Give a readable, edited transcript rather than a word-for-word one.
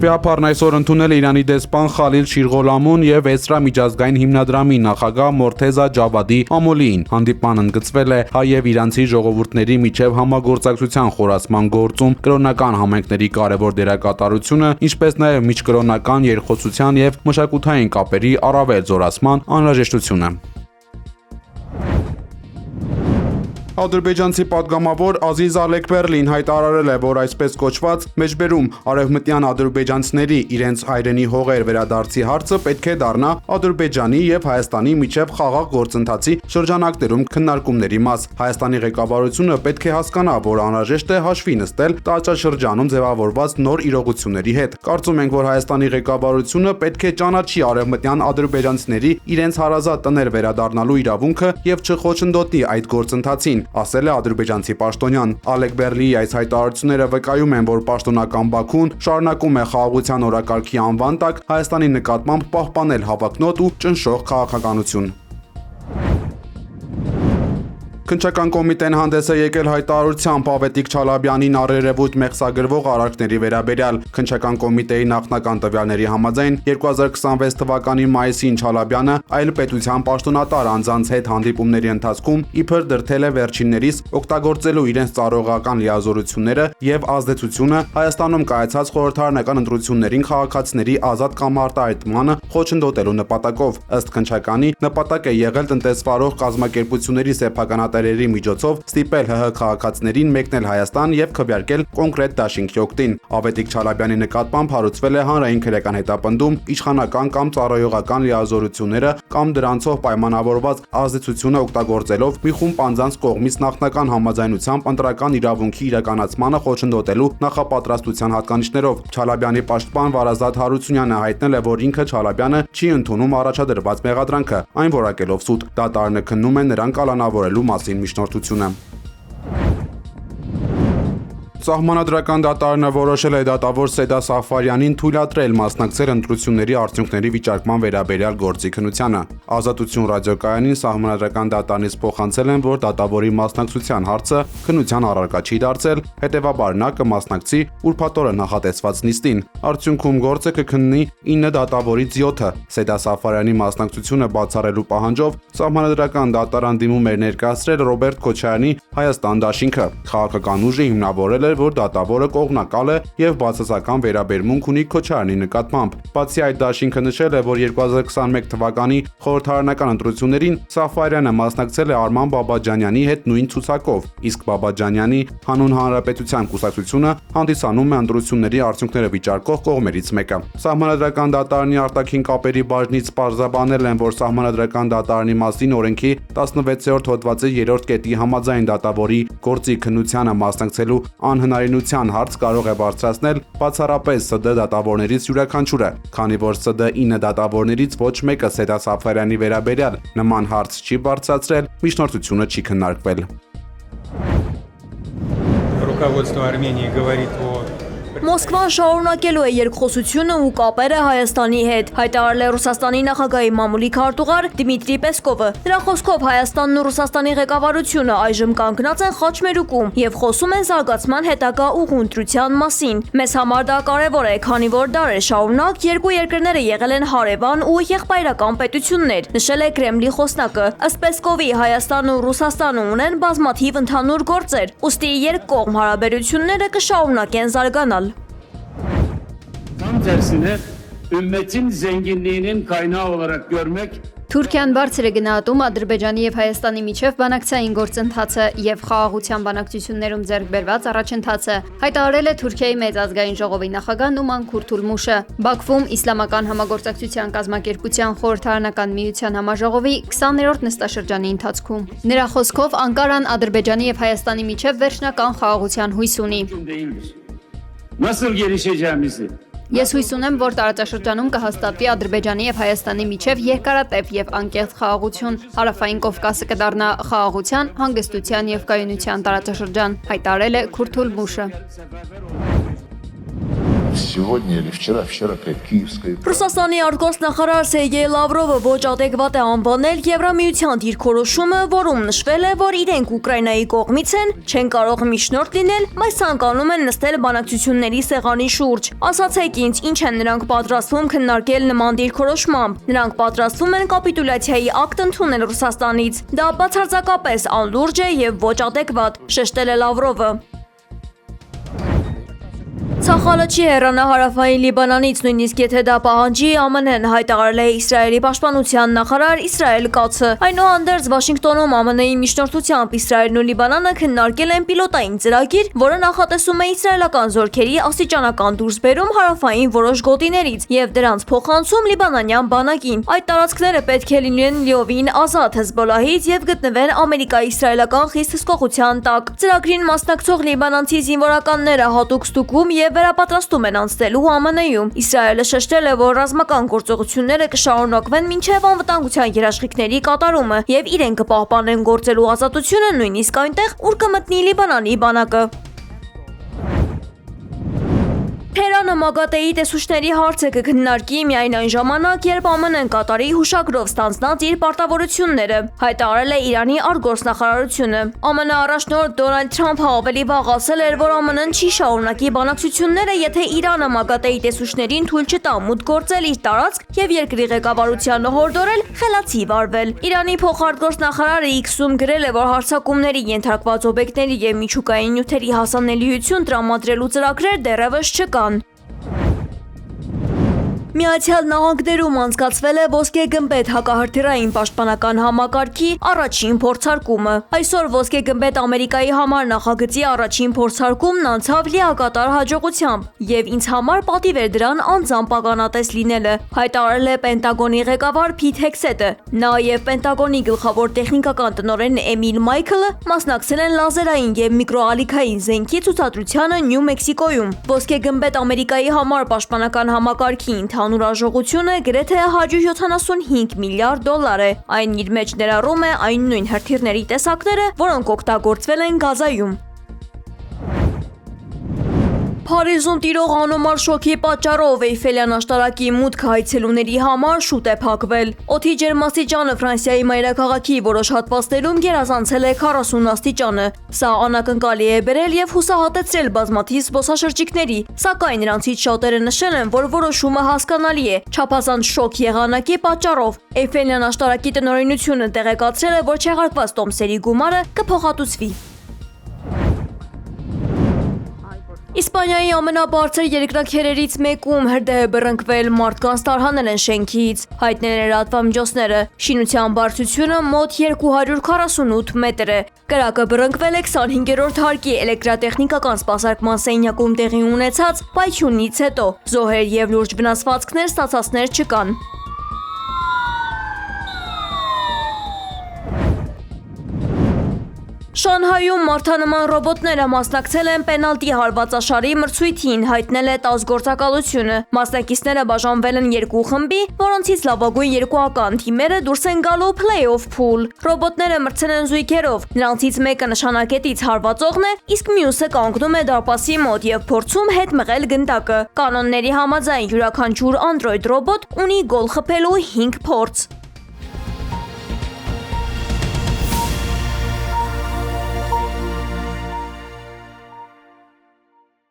Գյուղապահարն այսօր ընդունել է Իրանի դեսպան Խալիլ Շիրղոլամուն և Էսրա միջազգային հիմնադրամի նախագահ Մորթեզա Ջավադի Ամոլիին։ Հանդիպման ընդգծվել է հայ և իրանցի ժողովուրդների միջև համագործակցության խորացման գործում կրոնական համայնքների կարևոր դերակատարությունը, ինչպես նաև միջկրոնական երկխոսության և մշակութային կապերի առավել զորացման անհրաժեշտությունը։ Ադրբեջանցի պատգամավոր Ազիզ Ալեկբերլին հայտարարել է, որ այսպես կոչված մեջբերում արևմտյան ադրբեջանցիների իրենց հայրենի հողեր վերադարձի հարցը պետք է դառնա Ադրբեջանի և Հայաստանի միջև խաղաղ գործընթացի շրջանակներում քննարկումների մաս։ Հայաստանի ղեկավարությունը պետք է հասկանա, որ անհրաժեշտ է հաշվի նստել տարածաշրջանում ձևավորված նոր իրողությունների հետ։ Կարծում ենք, որ Հայաստանի ղեկավարությունը պետք է ճանաչի արևմտյան ադրբեջանցիների իրենց հարազատ տներ վերադառնալու իրավունքը և չխոչընդոտի այդ գործընթացին, ասել է ադրբեջանցի պաշտոնյան։ Ալեկբերլիի այս հայտարարությունները վկայում են, որ պաշտոնական Բաքուն շարունակում է խաղաղության օրակարգի անվան տակ Հայաստանի նկատմամբ պահպանել հավակնոտ ու ճնշող քաղաքականություն։ Քննչական կոմիտեն հանդես է եկել հայտարարությամբ Ավետիք Չալաբյանին առերևույթ մեղսագրվող արարքների վերաբերյալ։ Քննչական կոմիտեի նախնական տվյալների համաձայն 2026 թվականի մայիսին Չալաբյանը այլ պետության պաշտոնատար անձանց հետ հանդիպումների ընթացքում իբր դրդել է վերջիններիս օգտագործելու իրենց ծառայողական լիազորությունները և ազդեցությունը Հայաստանում կայացած խորհրդարանական ընտրություններին քաղաքացիների ազատ կամարտահայտմանը խոչընդոտելու նպատակով։ Ըստ քննչականի, նպատակ է եղել տնտեսվարող կազմակերպությունների սեփականատերերի միջոցով ստիպել ՀՀ քաղաքացիներին մեկնել Հայաստան և քվեարկել կոնկրետ դաշինքի օգտին։ Ավետիք Չալաբյանի նկատմամբ հարուցվել է հանրային քրեական հետապնդում, իշխանական կամ ծառայողական լիազորությունները կամ դրանցով պայմանավորված ազդեցությունը օգտագործելով մի խումբ անձանց կողմից նախնական համաձայնությամբ ընտրական իրավունքի իրականացմանը խոչընդոտելու նախապատրաստության հատկանիշներով։ Չալաբյանի պաշտպան Վարազդատ Հարությունյանը հայտնել է, որ ինքը Չալաբյանը չի ընդունում առաջադրված մեղադրանքը, այն որակելով սուտ։ Դատարանը քննում է նրան կալանավորելու մասին միջնորդությունը։ Սահմանադրական դատարանը որոշել է դատավոր Սեդա Սաֆարյանին թույլատրել մասնակցել ընտրությունների արդյունքների վիճարկման վերաբերյալ գործի քննությանը։ Ազատություն ռադիոկայանին սահմանադրական դատարանից փոխանցել են, որ դատավորի մասնակցության հարցը քննության առարկա չի դարձել, հետևաբար նա կմասնակցի ուրբաթ օրը նախատեսված նիստին։ Արդյունքում գործը կքննի 9 դատավորից 7-ը։ Սեդա Սաֆարյանի մասնակցությունը բացառելու պահանջով սահմանադրական դատարան դիմում էր ներկայացրել Ռոբերտ Քոչարյանի Հայաստան դաշինքը։ Քաղաքական ուժը հիմնավորել էր, որ դատավորը կողմնակալ է և բացասական վերաբերմունք ունի Քոչարյանի նկատմամբ։ Բացի այդ, դաշինքը նշել է, որ 2021 թվականի խորհրդարանական ընտրություններին Սաֆարյանը մասնակցել է Արման Բաբաջանյանի հետ նույն ցուցակով, իսկ Բաբաջանյանի Հանուն Հանրապետության կուսակցությունը հանդիսանում է ընտրությունների արդյունքները վիճարկող կողմերից մեկը։ Սահմանադրական դատարանի արտաքին կապերի բաժնից պարզաբանել են, որ սահմանադրական դատարանի մասին օրենքի 16-րդ հոդվածի 3-րդ կետի համաձայն դատավորի գործի քննությանը մասնակցելու անհնարինության հարց կարող է բարձրացնել բացառապես ՍԴ դատավորներից յուրաքանչյուրը, քանի որ ՍԴ 9 դատավորներից ոչ մեկը Սեդա Սաֆարյանի վերաբերյալ նման հարց չի բարձրացրել, միջնորդությունը չի քննարկվել։ Руководство Армении говорит о Մոսկվան շարունակելու է երկխոսությունը ու կապերը Հայաստանի հետ, հայտարարել է Ռուսաստանի նախագահի մամուլի քարտուղար Դմիտրի Պեսկովը։ Նրա խոսքով Հայաստանն ու Ռուսաստանի ղեկավարությունը այժմ կանգնած են խաչմերուկում և խոսում են զարգացման հետագա ուղղընտրության մասին։ Մեզ համար դա կարևոր է, քանի որ դարեր շարունակ երկու երկրները եղել են հարևան ու եղբայրական պետություններ, նշել է Կրեմլի խոսնակը։ Ըստ Պեսկովի, Հայաստանն ու Ռուսաստանը ունեն բազմաթիվ ընդհանուր գործեր, ուստի երկկողմ հարաբերությունները կշարունակեն զարգանալ։ Tam tersine ümmetin zenginliğinin kaynağı olarak görmek Թուրքիան բարձր է գնահատում Ադրբեջանի և Հայաստանի միջև բանակցային գործընթացը և խաղաղության բանակցություններում ձեռք բերված առաջընթացը, հայտարարել է Թուրքիայի մեծ ազգային ժողովի նախագահ Նուման Քուրթուլմուշը Բաքվում Իսլամական համագործակցության կազմակերպության խորհրդարանական միության համաժողովի 20-րդ նստաշրջանի ընթացքում։ Նրա խոսքով Անկարան Ադրբեջանի և Հայաստանի միջև վերջնական խաղաղության հույս ունի։ nasıl gelişeceğimizi Ես հույս ունեմ, որ տարածաշրջանում կհաստատվի Ադրբեջանի և Հայաստանի միջև երկարատև և անկեղծ խաղաղություն, Հարավային Կովկասը կդառնա խաղաղության, հանգստության և կայունության տարածաշրջան, հայտարարել է Քուրթուլմուշը։ сегодня или вчера опять Киевская. Ռուսաստանի արտգործնախարար Սերգեյ Լավրովը ոչ ադեկվատ է անվանել Եվրամիության դիրքորոշումը, որում նշվել է, որ իրենք Ուկրաինայի կողմից են, չեն կարող միջնորդ լինել, բայց ցանկանում են նստել բանակցությունների սեղանի շուրջ։ Ասացեք ինձ, ինչ են նրանք պատրաստվում քննարկել նման դիրքորոշմամբ։ Նրանք պատրաստվում են կապիտուլյացիայի ակտ ընդունել Ռուսաստանից։ Դա բացարձակապես անլուրջ է եւ ոչ ադեկվատ, շեշտել է Լավրովը։ Ցախալը չի հեռանա հարավային Լիբանանից, նույնիսկ եթե դա պահանջի, ԱՄՆ-ն հայտարարել է Իսրայելի պաշտպանության նախարար Իսրայել Կացը։ Այնուհանդերձ Վաշինգտոնում ԱՄՆ-ի միջնորդությամբ Իսրայելն ու Լիբանանը քննարկել են պիլոտային ծրագիր, որը նախատեսում է իսրայելական զորքերի աստիճանական դուրսբերում հարավային որոշ գոտիներից եւ դրանց փոխանցում լիբանանյան բանակին։ Այդ տարածքները պետք է լինեն լիովին ազատ Հեզբոլահից եւ գտնվեն ամերիկա-իսրայելական խիստ հսկողության տակ։ Ծրագրին մասնակցող լիբանանցի զինվորականները հատուկ ստուգում եւ վերապատրաստում են անցնելու ԱՄՆ-ում։ Իսրայելը շեշտել է, որ ռազմական գործողությունները կշարունակվեն մինչև անվտանգության երաշխիքների կատարումը եւ իրենք կպահպանեն գործելու ազատությունը նույնիսկ այնտեղ, ուր կմտնի Լիբանանի բանակը։ Թեհրանը ՄԱԳԱՏԵ-ի տեսուչների հարցը կքննարկի միայն այն ժամանակ, երբ ԱՄՆ-ն Կատարի հուշագրով ստանձնած իր պարտավորությունները, հայտարարել է Իրանի արտգործնախարարությունը։ ԱՄՆ առաջնորդ Դոնալդ Թրամփը ավելի վաղ ասել էր, որ ԱՄՆ-ն չի շարունակի բանակցությունները, եթե Իրանը ՄԱԳԱՏԵ-ի տեսուչներին թույլ չտա մուտք գործել իր տարածք եւ երկրի ղեկավարությանը հորդորել խելացի վարվել։ Իրանի փոխարտգործնախարարը X-ում գրել է, որ հարձակումների ենթարկված օբյեկտների եւ միջուկային նյութերի հասանելիություն տրամադրելու ծրագրեր դեռևս չկան։ Միացյալ Նահանգներում անցկացվել է ոսկե գմբեթ հակահրթիռային պաշտպանական համակարգի առաջին փորձարկումը։ Այսօր ոսկե գմբեթ Ամերիկայի համար նախագծի առաջին փորձարկումն անցավ լիակատար հաջողությամբ եւ ինձ համար պատիվ էր դրան անձամբ ականատես լինելը, հայտարարել է Պենտագոնի ղեկավար Փիթ Հեքսետը։ Նա եւ Պենտագոնի գլխավոր տեխնիկական տնօրեն Էմիլ Մայքլը մասնակցել են լազերային եւ միկրոալիքային զենքի ցուցադրությանը Նյու Մեքսիկոյում։ Ոսկե գմբեթ Ամերիկայի համար պաշտպանական համակարգի Հանուր արժողությունը գրեթե 175 միլիարդ դոլար է։ Այն իր մեջ ներառում է այն նույն հրթիռների տեսակները, որոնք օգտագործվել են Գազայում։ Փարիզում տիրող անոմար շոկի պատճառով Էյֆելյան աշտարակի մուտքը հայցելուների համար շուտ է փակվել։ Օդի ջերմաստիճանը Ֆրանսիայի մայրաքաղաքի որոշ հատվածներում գերազանցել է 40 աստիճանը։ Սա անակնկալի է բերել եւ հուսահատեցրել բազմաթիվ զբոսաշրջիկների, սակայն նրանցից շատերը նշել են, որ որոշումը հասկանալի է, չափազանց շոկ եղանակի պատճառով։ Էյֆելյան աշտարակի տնօրինությունը տեղեկացրել է, որ չեղարկված տոմսերի գումարը կփոխհատուցվի։ Իսպանիայի ամենաբարձր երկրաքերերից մեկում հրդեհ է բռնկվել, մարդկանց տարհանել են շենքից, հայտնել են լրատվամիջոցները։ Շինության բարձրությունը մոտ 248 մետր է։ Կրակը բռնկվել է 25-րդ հարկի էլեկտրատեխնիկական սպասարկման սենյակում տեղի ունեցած պայթյունից հետո։ Զոհեր եւ լուրջ վնասվածքներ ստացածներ չկան։ Շանհայում մարդանման ռոբոտները մասնակցել են պենալտի հարվածաշարի մրցույթին, հայտնել է ՏԱՍՍ գործակալությունը։ Մասնակիցները բաժանվել են երկու խմբի, որոնցից լավագույն երկուական թիմերը դուրս են գալու play-off pool։ Ռոբոտները մրցել են զույգերով, նրանցից մեկը նշանակետից հարվածողն է, իսկ մյուսը կանգնում է դարպասի մոտ եւ փորձում հետ մղել գնդակը։ Կանոնների համաձայն յուրաքանչյուր Android ռոբոտ ունի գոլ խփելու 5 փորձ։